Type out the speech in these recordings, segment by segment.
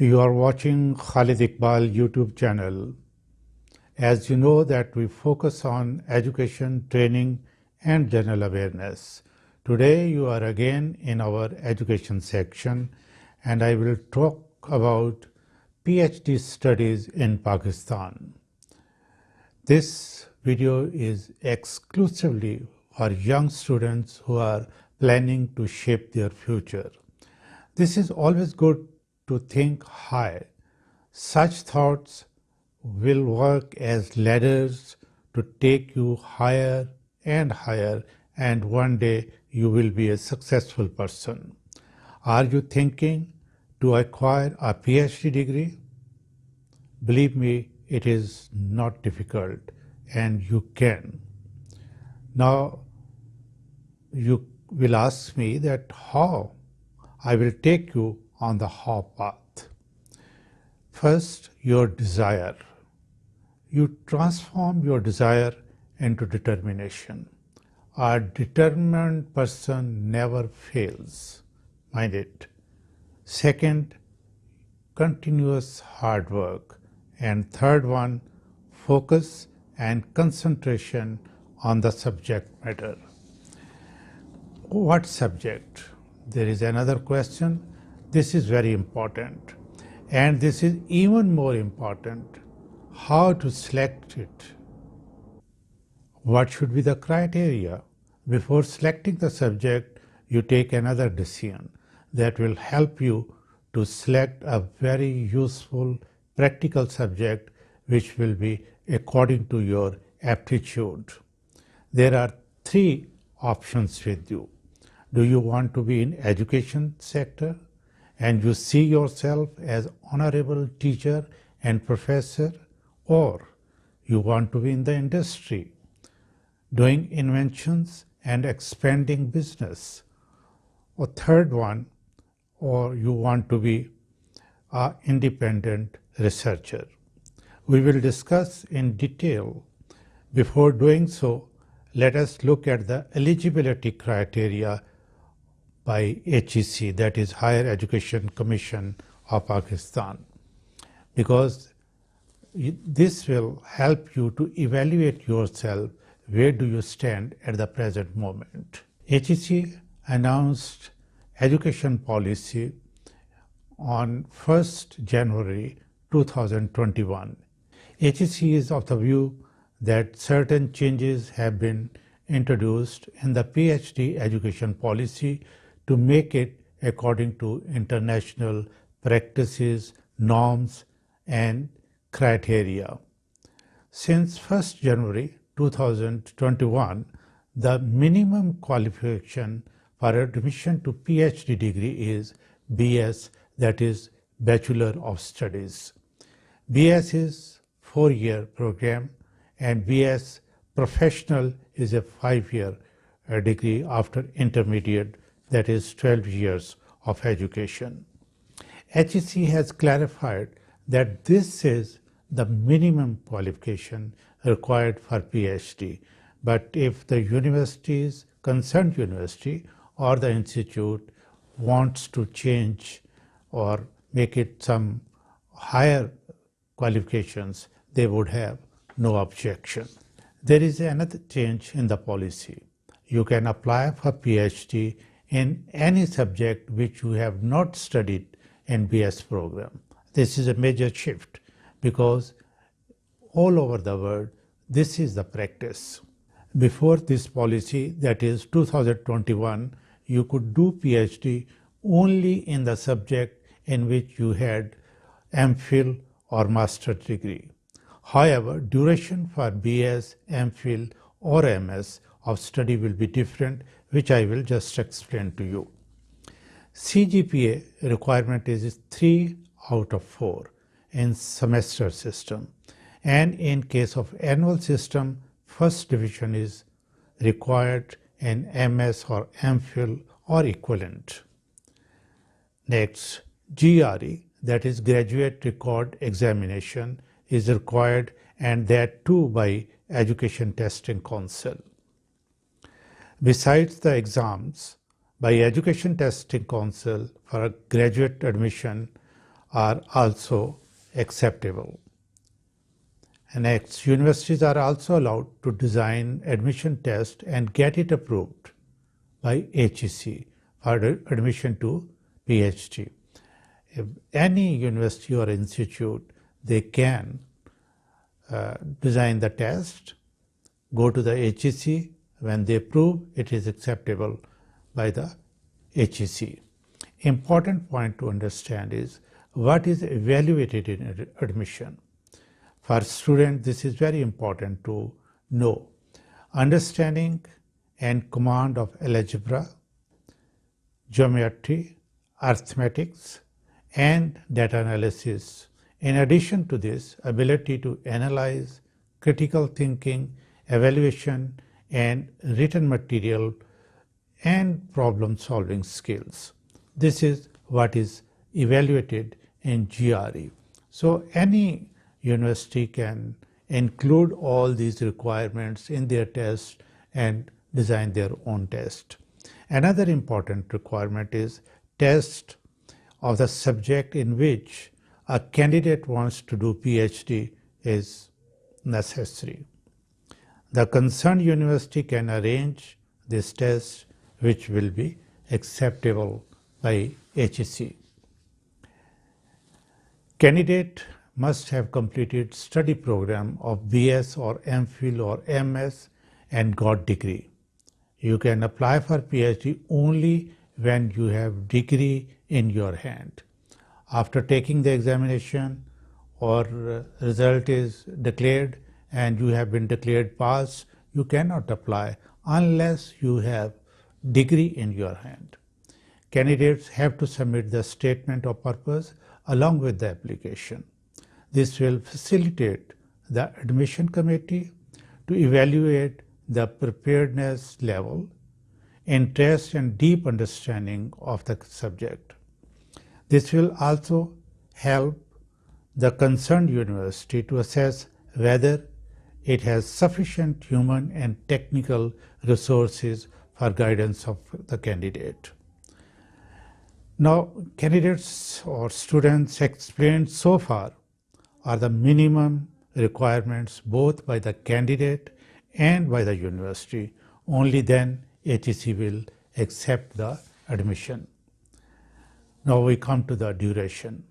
You are watching Khalid Iqbal YouTube channel. As you know that we focus on education, training and general awareness. Today you are again in our education section and I will talk about PhD studies in Pakistan. This video is exclusively for young students who are planning to shape their future. This is always good to think high. Such thoughts will work as ladders to take you higher and higher, and one day you will be a successful person. Are you thinking to acquire a PhD degree? Believe me, it is not difficult and you can. Now you will ask me that how? I will take you on the how path. First, your desire. You transform your desire into determination. A determined person never fails. Mind it. Second, continuous hard work. And third one, focus and concentration on the subject matter. What subject? There is another question. This is very important. And this is even more important. How to select it? What should be the criteria? Before selecting the subject, you take another decision that will help you to select a very useful practical subject which will be according to your aptitude. There are three options with you. Do you want to be in education sector and you see yourself as honorable teacher and professor, or you want to be in the industry doing inventions and expanding business, or third one, or you want to be an independent researcher. We will discuss in detail. Before doing so, let us look at the eligibility criteria by HEC, that is Higher Education Commission of Pakistan, because this will help you to evaluate yourself. Where do you stand at the present moment? HEC announced education policy on 1st January 2021. HEC is of the view that certain changes have been introduced in the PhD education policy to make it according to international practices, norms, and criteria. Since 1st January 2021, the minimum qualification for admission to PhD degree is BS, that is Bachelor of Studies. BS is 4-year program and BS Professional is a 5-year degree after intermediate, that is 12 years of education. HEC has clarified that this is the minimum qualification required for PhD. But if the concerned university or the institute wants to change or make it some higher qualifications, they would have no objection. There is another change in the policy. You can apply for PhD in any subject which you have not studied in BS program. This is a major shift because all over the world this is the practice. Before this policy, that is 2021, you could do PhD only in the subject in which you had MPhil or master's degree. However, duration for BS, MPhil or MS of study will be different, which I will just explain to you. CGPA requirement is 3 out of 4 in semester system, and in case of annual system, first division is required in MS or MPhil or equivalent. Next, GRE, that is Graduate Record Examination, is required, and that too by Education Testing Council. Besides the exams by Education Testing Council for graduate admission, are also acceptable. And next, universities are also allowed to design admission tests and get it approved by HEC for admission to PhD. If any university or institute, they can design the test, go to the HEC. When they prove it is acceptable by the HEC. Important point to understand is what is evaluated in admission. For students, this is very important to know. Understanding and command of algebra, geometry, arithmetics, and data analysis. In addition to this, ability to analyze, critical thinking, evaluation, and written material and problem solving skills. This is what is evaluated in GRE. So any university can include all these requirements in their test and design their own test. Another important requirement is test of the subject in which a candidate wants to do PhD is necessary. The concerned university can arrange this test which will be acceptable by HEC. Candidate must have completed study program of BS or MPhil or MS and got degree. You can apply for PhD only when you have degree in your hand. After taking the examination or result is declared and you have been declared pass, you cannot apply unless you have degree in your hand. Candidates have to submit the statement of purpose along with the application. This will facilitate the admission committee to evaluate the preparedness level, interest and deep understanding of the subject. This will also help the concerned university to assess whether it has sufficient human and technical resources for guidance of the candidate. Now, candidates or students explained so far are the minimum requirements both by the candidate and by the university. Only then HEC will accept the admission. Now we come to the duration.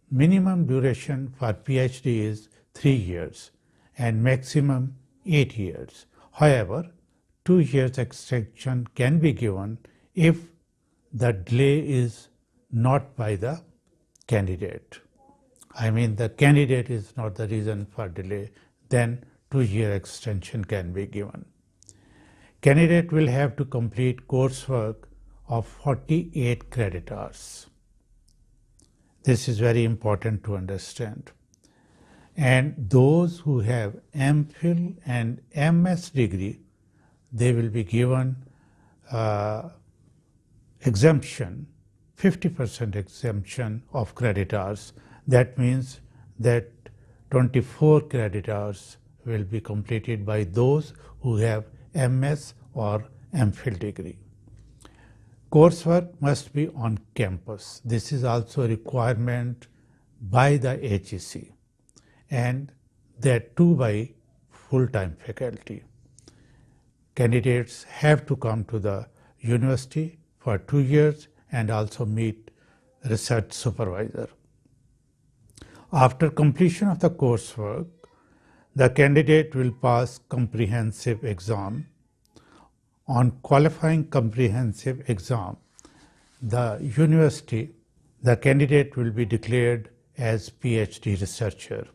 Minimum duration for PhD is 3 years and maximum 8 years. However, 2 years extension can be given if the delay is not by the candidate. I mean, the candidate is not the reason for delay, then 2-year extension can be given. Candidate will have to complete coursework of 48 credit hours. This is very important to understand. And those who have MPhil and MS degree, they will be given exemption, 50% exemption of credit hours. That means that 24 credit hours will be completed by those who have MS or MPhil degree. Coursework must be on campus. This is also a requirement by the HEC, and that too by full-time faculty. Candidates have to come to the university for 2 years and also meet research supervisor. After completion of the coursework, the candidate will pass comprehensive exam. On qualifying comprehensive exam, the candidate will be declared as PhD researcher.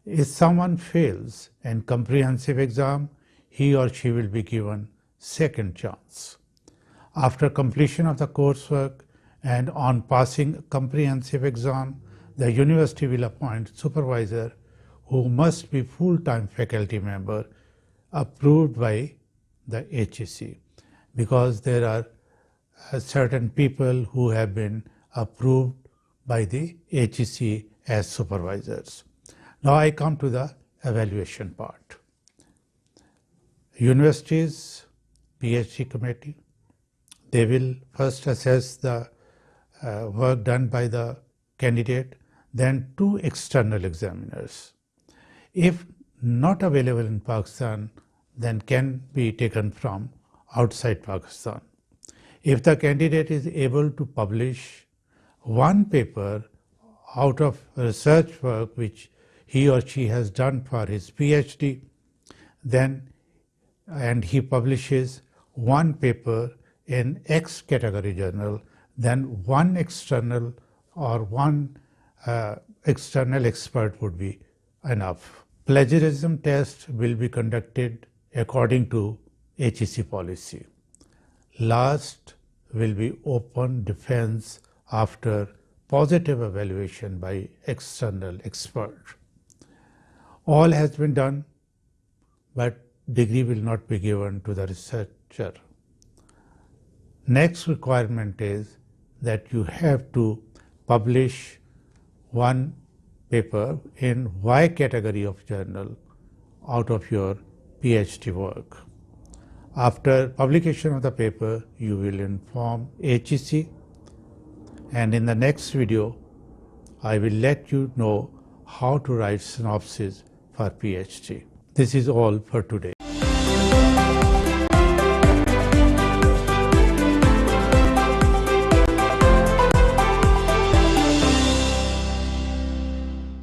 If someone fails in comprehensive exam, he or she will be given second chance. After completion of the coursework and on passing comprehensive exam, the university will appoint supervisor who must be full-time faculty member approved by the HEC, because there are certain people who have been approved by the HEC as supervisors. Now I come to the evaluation part. Universities, PhD committee, they will first assess the work done by the candidate, then 2 external examiners. If not available in Pakistan, then can be taken from outside Pakistan. If the candidate is able to publish 1 paper out of research work which he or she has done for his PhD, then and he publishes 1 paper in X category journal, then 1 external or 1 external expert would be enough. Plagiarism test will be conducted according to HEC policy. Last will be open defense after positive evaluation by external expert. All has been done, but degree will not be given to the researcher. Next requirement is that you have to publish 1 paper in Y category of journal out of your PhD work. After publication of the paper, you will inform HEC, and in the next video, I will let you know how to write synopsis for PhD. This is all for today.